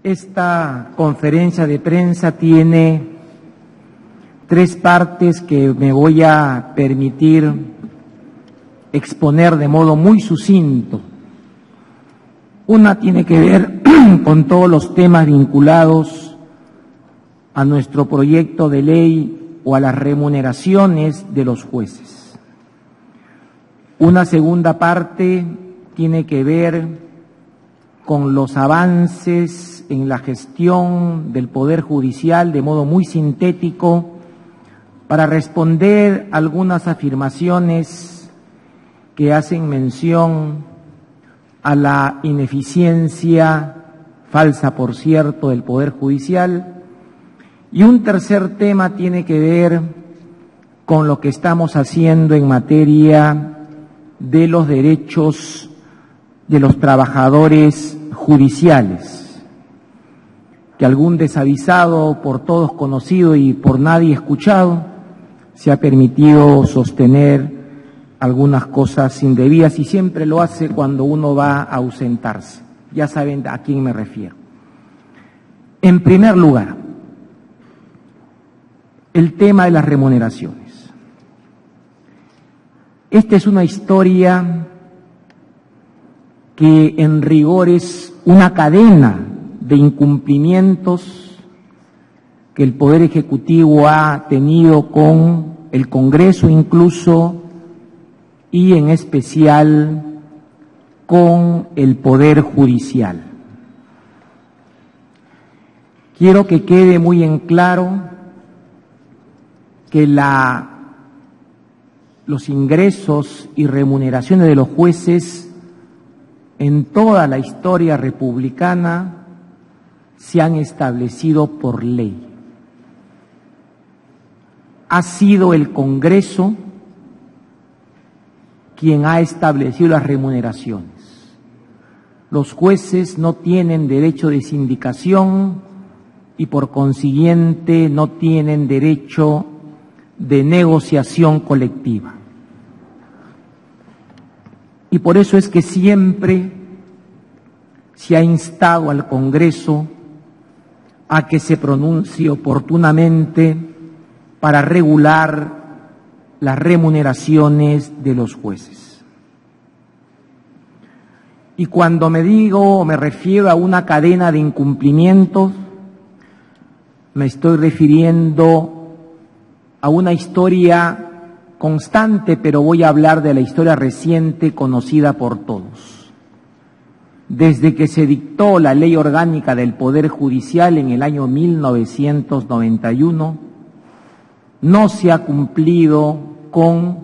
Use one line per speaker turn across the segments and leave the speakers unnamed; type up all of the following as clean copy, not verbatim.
Esta conferencia de prensa tiene tres partes que me voy a permitir exponer de modo muy sucinto. Una tiene que ver con todos los temas vinculados a nuestro proyecto de ley o a las remuneraciones de los jueces. Una segunda parte tiene que ver con los avances en la gestión del Poder Judicial de modo muy sintético para responder algunas afirmaciones que hacen mención a la ineficiencia, falsa por cierto, del Poder Judicial. Y un tercer tema tiene que ver con lo que estamos haciendo en materia de los derechos de los trabajadores judiciales, que algún desavisado, por todos conocido y por nadie escuchado, se ha permitido sostener algunas cosas indebidas y siempre lo hace cuando uno va a ausentarse. Ya saben a quién me refiero. En primer lugar, el tema de las remuneraciones. Esta es una historia que en rigor es una cadena de incumplimientos que el Poder Ejecutivo ha tenido con el Congreso incluso, y en especial con el Poder Judicial. Quiero que quede muy en claro que los ingresos y remuneraciones de los jueces en toda la historia republicana se han establecido por ley. Ha sido el Congreso quien ha establecido las remuneraciones. Los jueces no tienen derecho de sindicación y por consiguiente no tienen derecho de negociación colectiva. Y por eso es que siempre se ha instado al Congreso a que se pronuncie oportunamente para regular las remuneraciones de los jueces. Y cuando me refiero a una cadena de incumplimientos, me estoy refiriendo a una historia constante, pero voy a hablar de la historia reciente conocida por todos. Desde que se dictó la Ley Orgánica del Poder Judicial en el año 1991, no se ha cumplido con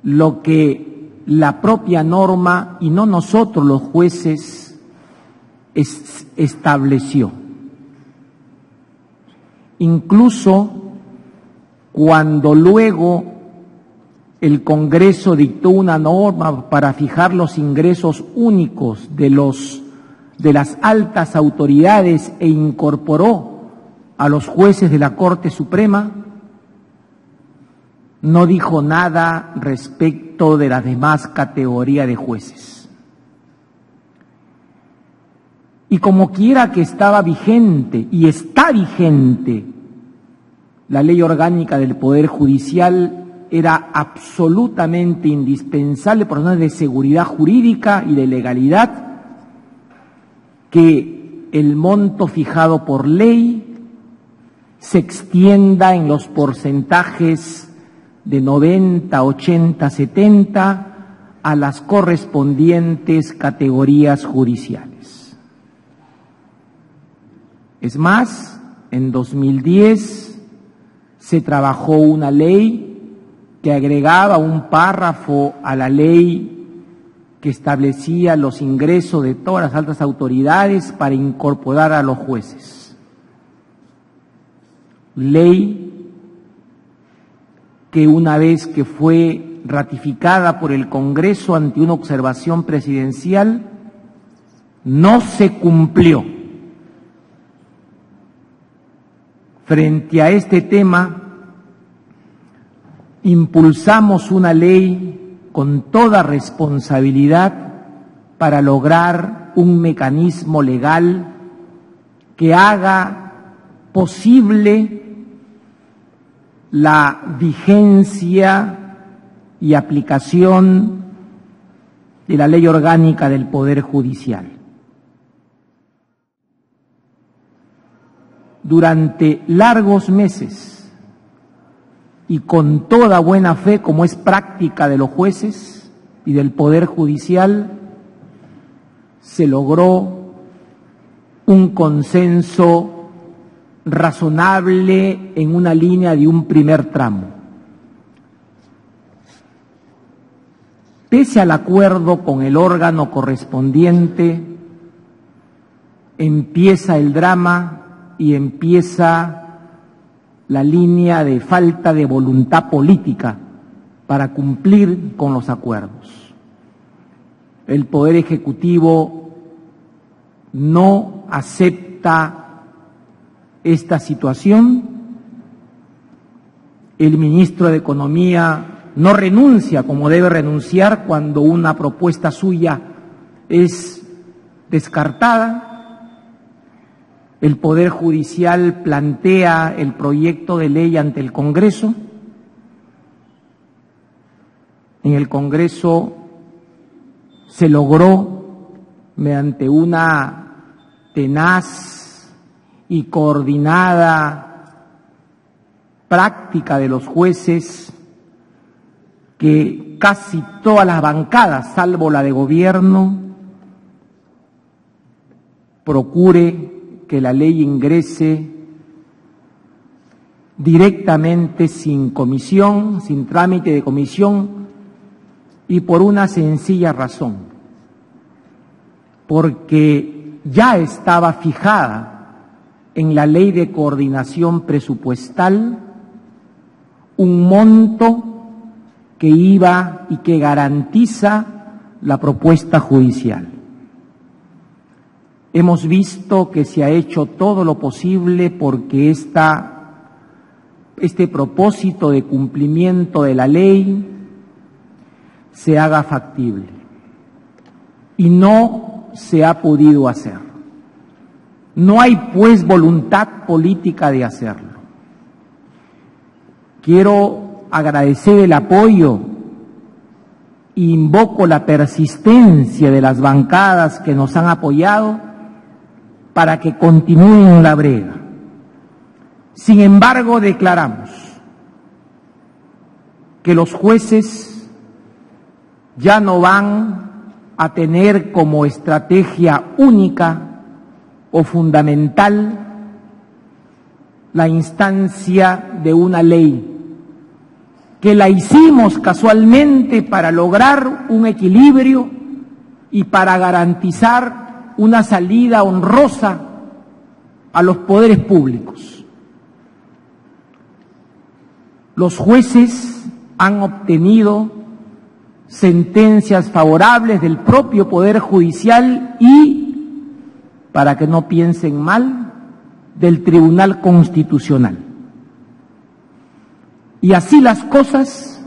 lo que la propia norma, y no nosotros los jueces, estableció. Incluso cuando luego el Congreso dictó una norma para fijar los ingresos únicos de las altas autoridades e incorporó a los jueces de la Corte Suprema, no dijo nada respecto de las demás categorías de jueces. Y como quiera que estaba vigente y está vigente la Ley Orgánica del Poder Judicial, era absolutamente indispensable por razones de seguridad jurídica y de legalidad que el monto fijado por ley se extienda en los porcentajes de 90, 80, 70 a las correspondientes categorías judiciales. Es más, en 2010 se trabajó una ley que agregaba un párrafo a la ley que establecía los ingresos de todas las altas autoridades para incorporar a los jueces. Ley que una vez que fue ratificada por el Congreso ante una observación presidencial, no se cumplió. Frente a este tema, impulsamos una ley con toda responsabilidad para lograr un mecanismo legal que haga posible la vigencia y aplicación de la Ley Orgánica del Poder Judicial. Durante largos meses y con toda buena fe, como es práctica de los jueces y del Poder Judicial, se logró un consenso razonable en una línea de un primer tramo. Pese al acuerdo con el órgano correspondiente, empieza el drama y empieza la línea de falta de voluntad política para cumplir con los acuerdos. El Poder Ejecutivo no acepta esta situación. El ministro de Economía no renuncia como debe renunciar cuando una propuesta suya es descartada. El Poder Judicial plantea el proyecto de ley ante el Congreso. En el Congreso se logró, mediante una tenaz y coordinada práctica de los jueces, que casi todas las bancadas, salvo la de gobierno, procure que la ley ingrese directamente, sin comisión, sin trámite de comisión, y por una sencilla razón, porque ya estaba fijada en la Ley de Coordinación Presupuestal un monto que iba y que garantiza la propuesta judicial. Hemos visto que se ha hecho todo lo posible porque este propósito de cumplimiento de la ley se haga factible, y no se ha podido hacer. No hay, pues, voluntad política de hacerlo. Quiero agradecer el apoyo e invoco la persistencia de las bancadas que nos han apoyado para que continúen la brega. Sin embargo, declaramos que los jueces ya no van a tener como estrategia única o fundamental la instancia de una ley, que la hicimos casualmente para lograr un equilibrio y para garantizar una salida honrosa a los poderes públicos. Los jueces han obtenido sentencias favorables del propio Poder Judicial y, para que no piensen mal, del Tribunal Constitucional. Y así las cosas,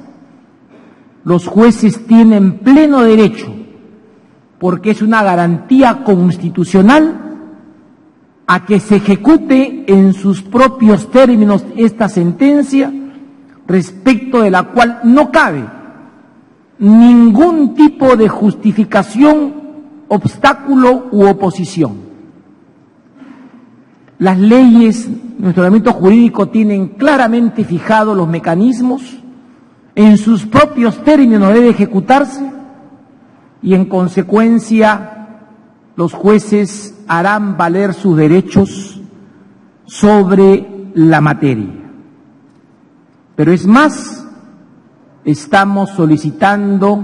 los jueces tienen pleno derecho, porque es una garantía constitucional, a que se ejecute en sus propios términos esta sentencia, respecto de la cual no cabe ningún tipo de justificación, obstáculo u oposición. Las leyes, nuestro ordenamiento jurídico, tienen claramente fijados los mecanismos, en sus propios términos debe ejecutarse, y en consecuencia los jueces harán valer sus derechos sobre la materia. Pero es más, estamos solicitando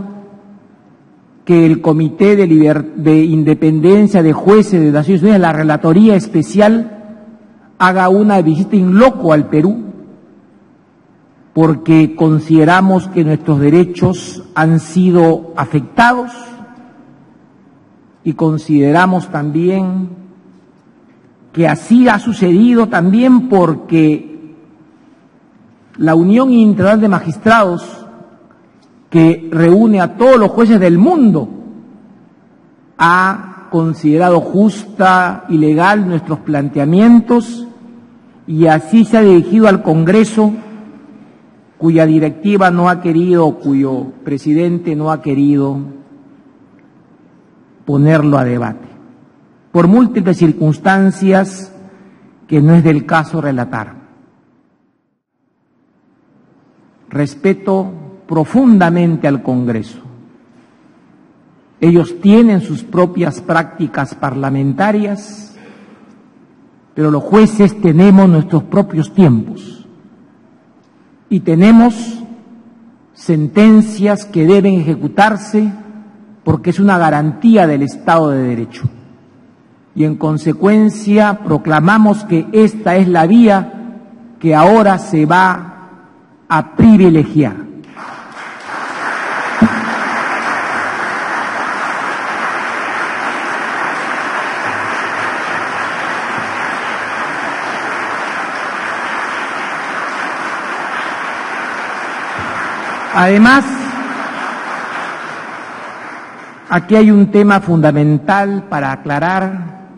que el Comité de Independencia de Jueces de Naciones Unidas, la Relatoría Especial, haga una visita in loco al Perú, porque consideramos que nuestros derechos han sido afectados, y consideramos también que así ha sucedido también porque la Unión Internacional de Magistrados, que reúne a todos los jueces del mundo, ha considerado justa y legal nuestros planteamientos y así se ha dirigido al Congreso, cuya directiva no ha querido, cuyo presidente no ha querido ponerlo a debate, por múltiples circunstancias que no es del caso relatar. Respeto profundamente al Congreso. Ellos tienen sus propias prácticas parlamentarias, pero los jueces tenemos nuestros propios tiempos y tenemos sentencias que deben ejecutarse porque es una garantía del Estado de Derecho. Y en consecuencia proclamamos que esta es la vía que ahora se va a privilegiar. Además, aquí hay un tema fundamental para aclarar,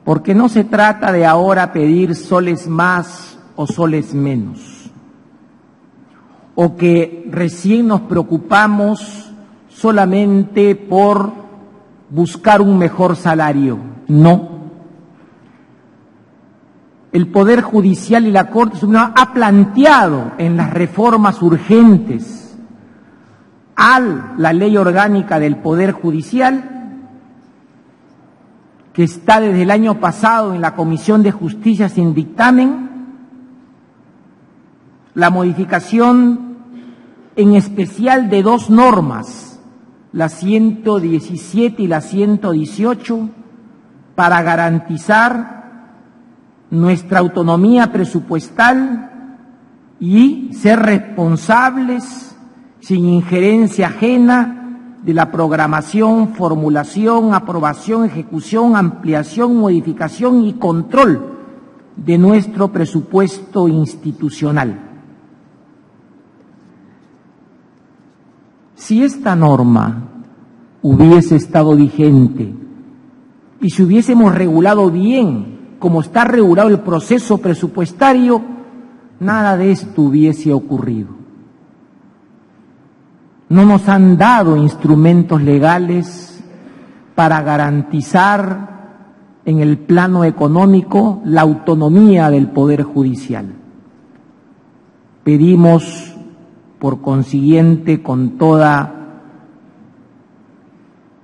porque no se trata de ahora pedir soles más o soles menos, o que recién nos preocupamos solamente por buscar un mejor salario. No. El Poder Judicial y la Corte Suprema ha planteado en las reformas urgentes a la Ley Orgánica del Poder Judicial, que está desde el año pasado en la Comisión de Justicia sin dictamen, la modificación en especial de dos normas, la 117 y la 118, para garantizar nuestra autonomía presupuestal y ser responsables sin injerencia ajena de la programación, formulación, aprobación, ejecución, ampliación, modificación y control de nuestro presupuesto institucional. Si esta norma hubiese estado vigente y si hubiésemos regulado bien como está regulado el proceso presupuestario, nada de esto hubiese ocurrido. No nos han dado instrumentos legales para garantizar en el plano económico la autonomía del Poder Judicial. Pedimos, por consiguiente, con toda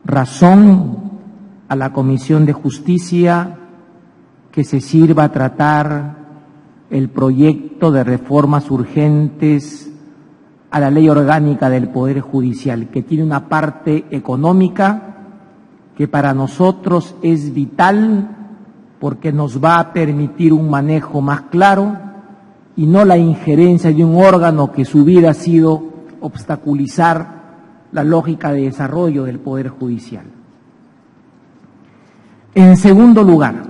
razón, a la Comisión de Justicia que se sirva a tratar el proyecto de reformas urgentes a la Ley Orgánica del Poder Judicial, que tiene una parte económica que para nosotros es vital porque nos va a permitir un manejo más claro y no la injerencia de un órgano que su vida ha sido obstaculizar la lógica de desarrollo del Poder Judicial. En segundo lugar,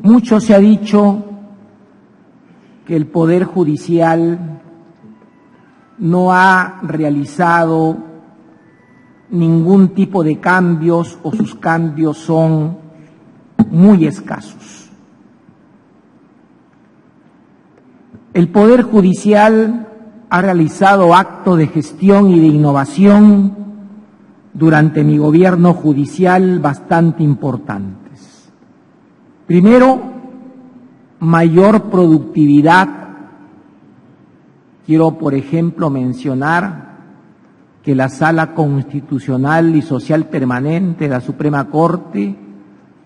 mucho se ha dicho que el Poder Judicial no ha realizado ningún tipo de cambios o sus cambios son muy escasos. El Poder Judicial ha realizado actos de gestión y de innovación durante mi gobierno judicial bastante importantes. Primero, mayor productividad. Quiero, por ejemplo, mencionar que la Sala Constitucional y Social Permanente de la Suprema Corte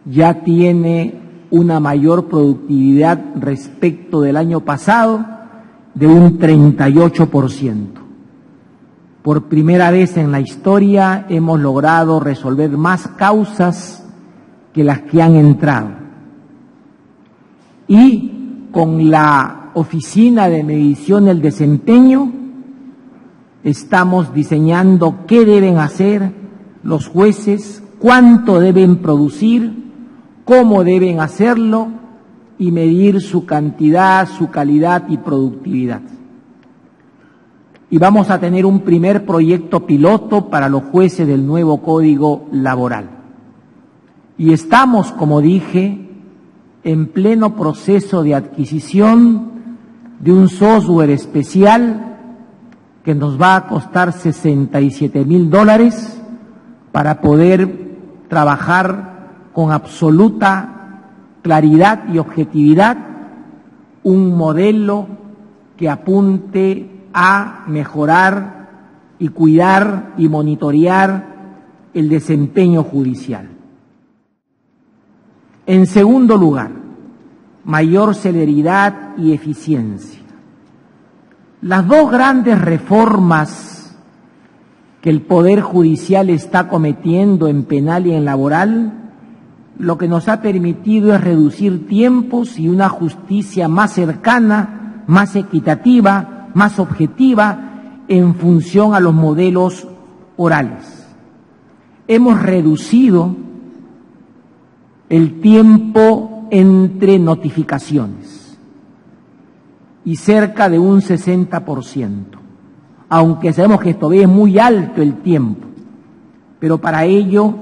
ya tiene una mayor productividad respecto del año pasado de un 38%. Por primera vez en la historia hemos logrado resolver más causas que las que han entrado. Y con la Oficina de Medición del Desempeño estamos diseñando qué deben hacer los jueces, cuánto deben producir, cómo deben hacerlo y medir su cantidad, su calidad y productividad. y vamos a tener un primer proyecto piloto para los jueces del nuevo Código Laboral. Y estamos, como dije, en pleno proceso de adquisición de un software especial que nos va a costar $67.000 para poder trabajar con absoluta claridad y objetividad un modelo que apunte a mejorar y cuidar y monitorear el desempeño judicial. En segundo lugar, mayor celeridad y eficiencia. Las dos grandes reformas que el Poder Judicial está cometiendo en penal y en laboral, lo que nos ha permitido es reducir tiempos y una justicia más cercana, más equitativa, más objetiva en función a los modelos orales. Hemos reducido el tiempo entre notificaciones y cerca de un 60%, aunque sabemos que todavía es muy alto el tiempo, pero para ello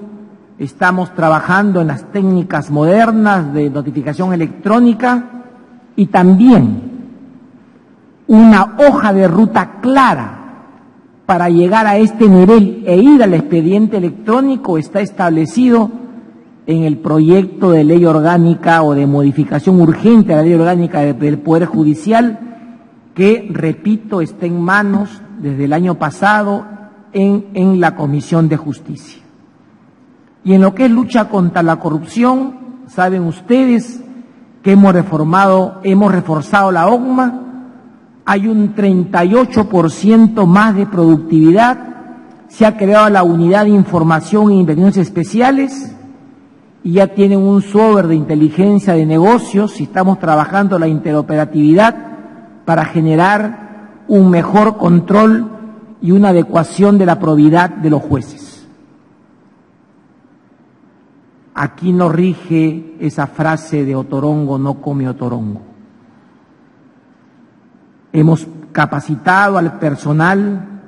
estamos trabajando en las técnicas modernas de notificación electrónica y también una hoja de ruta clara para llegar a este nivel e ir al expediente electrónico está establecido en el proyecto de ley orgánica o de modificación urgente a la ley orgánica del Poder Judicial, que, repito, está en manos desde el año pasado en la Comisión de Justicia. Y en lo que es lucha contra la corrupción, saben ustedes que hemos reforzado la OCMA, hay un 38% más de productividad, se ha creado la Unidad de Información e Investigaciones Especiales, y ya tienen un software de inteligencia de negocios y estamos trabajando la interoperatividad para generar un mejor control y una adecuación de la probidad de los jueces. Aquí no rige esa frase de otorongo no come otorongo. Hemos capacitado al personal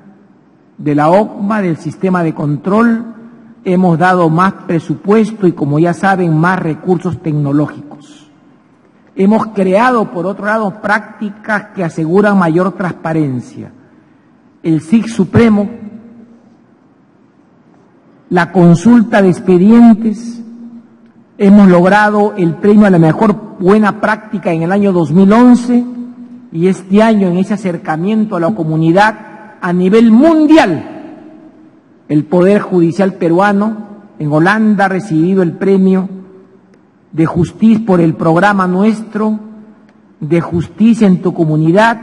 de la OCMA, del sistema de control, hemos dado más presupuesto y, como ya saben, más recursos tecnológicos. Hemos creado, por otro lado, prácticas que aseguran mayor transparencia. El SIC Supremo, la consulta de expedientes, hemos logrado el premio a la mejor buena práctica en el año 2011 y este año, en ese acercamiento a la comunidad a nivel mundial, el Poder Judicial peruano en Holanda ha recibido el premio de justicia por el programa nuestro de justicia en tu comunidad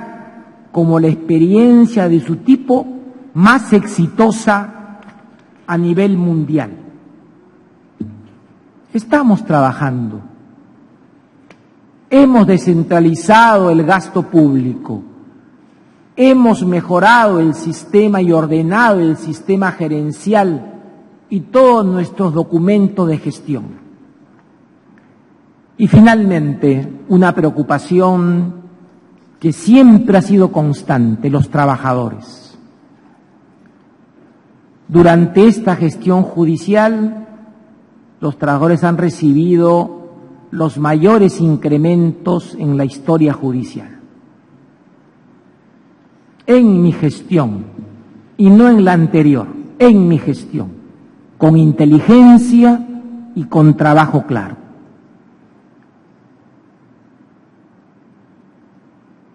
como la experiencia de su tipo más exitosa a nivel mundial. Estamos trabajando. Hemos descentralizado el gasto público. Hemos mejorado el sistema y ordenado el sistema gerencial y todos nuestros documentos de gestión. Y finalmente, una preocupación que siempre ha sido constante, los trabajadores. Durante esta gestión judicial, los trabajadores han recibido los mayores incrementos en la historia judicial. En mi gestión, y no en la anterior, en mi gestión, con inteligencia y con trabajo claro.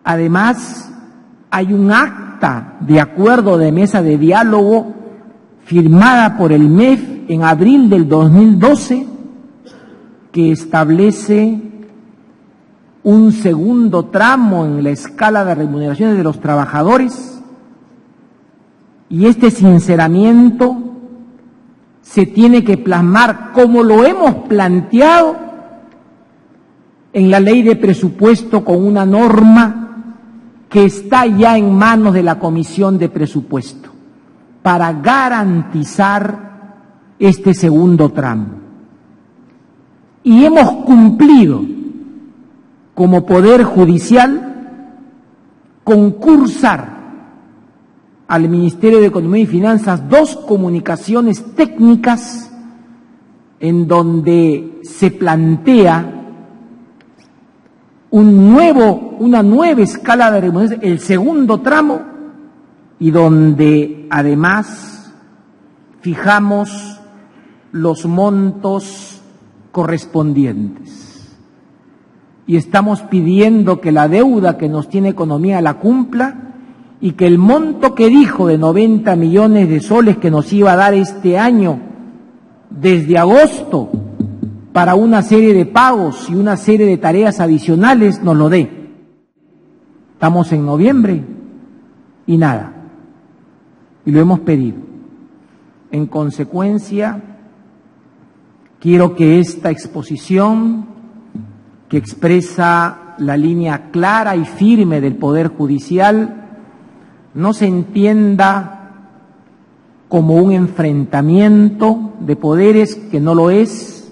Además, hay un acta de acuerdo de mesa de diálogo firmada por el MEF en abril del 2012 que establece un segundo tramo en la escala de remuneraciones de los trabajadores, y este sinceramiento se tiene que plasmar como lo hemos planteado en la ley de presupuesto con una norma que está ya en manos de la Comisión de Presupuesto para garantizar este segundo tramo. Y hemos cumplido como Poder Judicial concursar al Ministerio de Economía y Finanzas 2 comunicaciones técnicas en donde se plantea una nueva escala de remuneración, el segundo tramo, y donde además fijamos los montos correspondientes. Y estamos pidiendo que la deuda que nos tiene Economía la cumpla y que el monto que dijo de 90 millones de soles que nos iba a dar este año desde agosto para una serie de pagos y una serie de tareas adicionales nos lo dé. Estamos en noviembre y nada. Y lo hemos pedido. En consecuencia, quiero que esta exposición, que expresa la línea clara y firme del Poder Judicial, no se entienda como un enfrentamiento de poderes, que no lo es,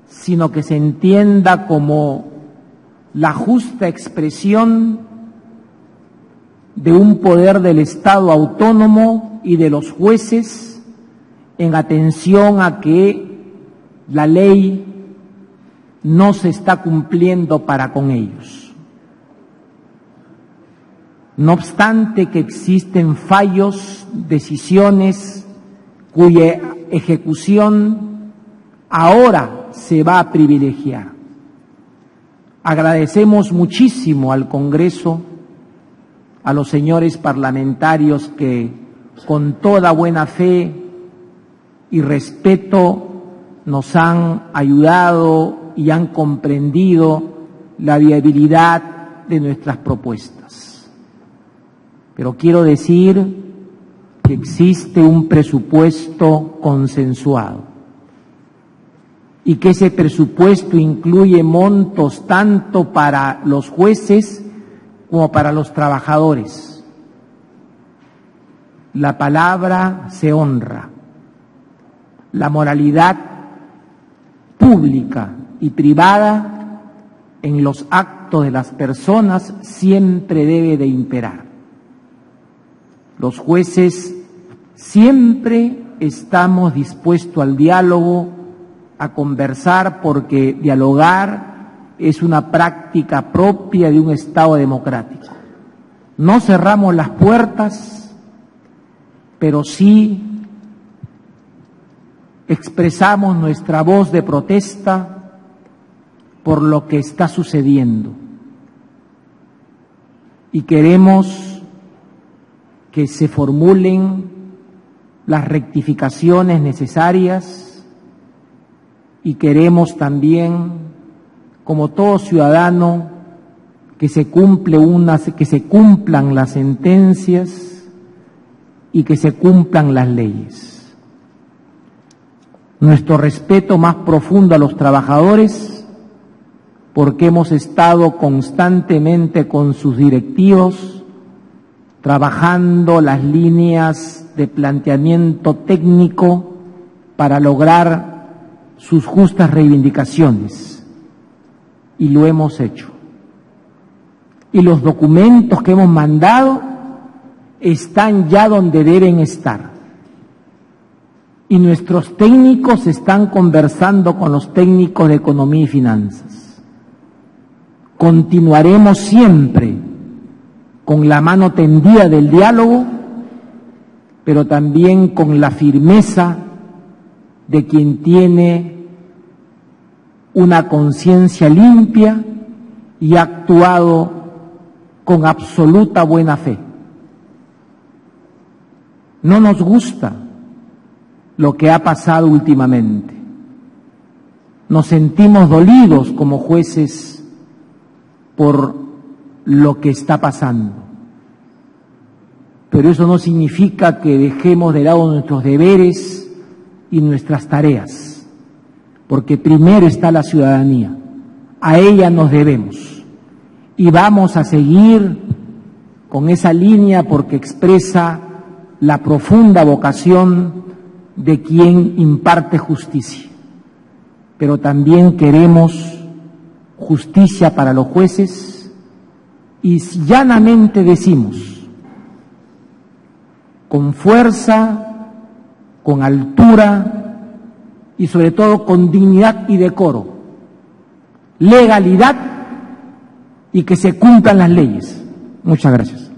sino que se entienda como la justa expresión de un poder del Estado autónomo y de los jueces en atención a que la ley no se está cumpliendo para con ellos. No obstante que existen fallos, decisiones cuya ejecución ahora se va a privilegiar. Agradecemos muchísimo al Congreso, a los señores parlamentarios que con toda buena fe y respeto nos han ayudado y han comprendido la viabilidad de nuestras propuestas. Pero quiero decir que existe un presupuesto consensuado y que ese presupuesto incluye montos tanto para los jueces como para los trabajadores. La palabra se honra. La moralidad pública y privada en los actos de las personas siempre debe de imperar. Los jueces siempre estamos dispuestos al diálogo, a conversar, porque dialogar es una práctica propia de un Estado democrático. No cerramos las puertas, pero sí expresamos nuestra voz de protesta por lo que está sucediendo. Y queremos que se formulen las rectificaciones necesarias y queremos también, como todo ciudadano, que se cumplan las sentencias y que se cumplan las leyes. Nuestro respeto más profundo a los trabajadores, porque hemos estado constantemente con sus directivos, trabajando las líneas de planteamiento técnico para lograr sus justas reivindicaciones, y lo hemos hecho. Y los documentos que hemos mandado están ya donde deben estar. Y nuestros técnicos están conversando con los técnicos de Economía y Finanzas. Continuaremos siempre con la mano tendida del diálogo, pero también con la firmeza de quien tiene una conciencia limpia y ha actuado con absoluta buena fe. No nos gusta lo que ha pasado últimamente. Nos sentimos dolidos como jueces por lo que está pasando. Pero eso no significa que dejemos de lado nuestros deberes y nuestras tareas, porque primero está la ciudadanía, a ella nos debemos, y vamos a seguir con esa línea porque expresa la profunda vocación de quien imparte justicia. Pero también queremos justicia para los jueces y llanamente decimos con fuerza, con altura y sobre todo con dignidad y decoro, legalidad y que se cumplan las leyes. Muchas gracias.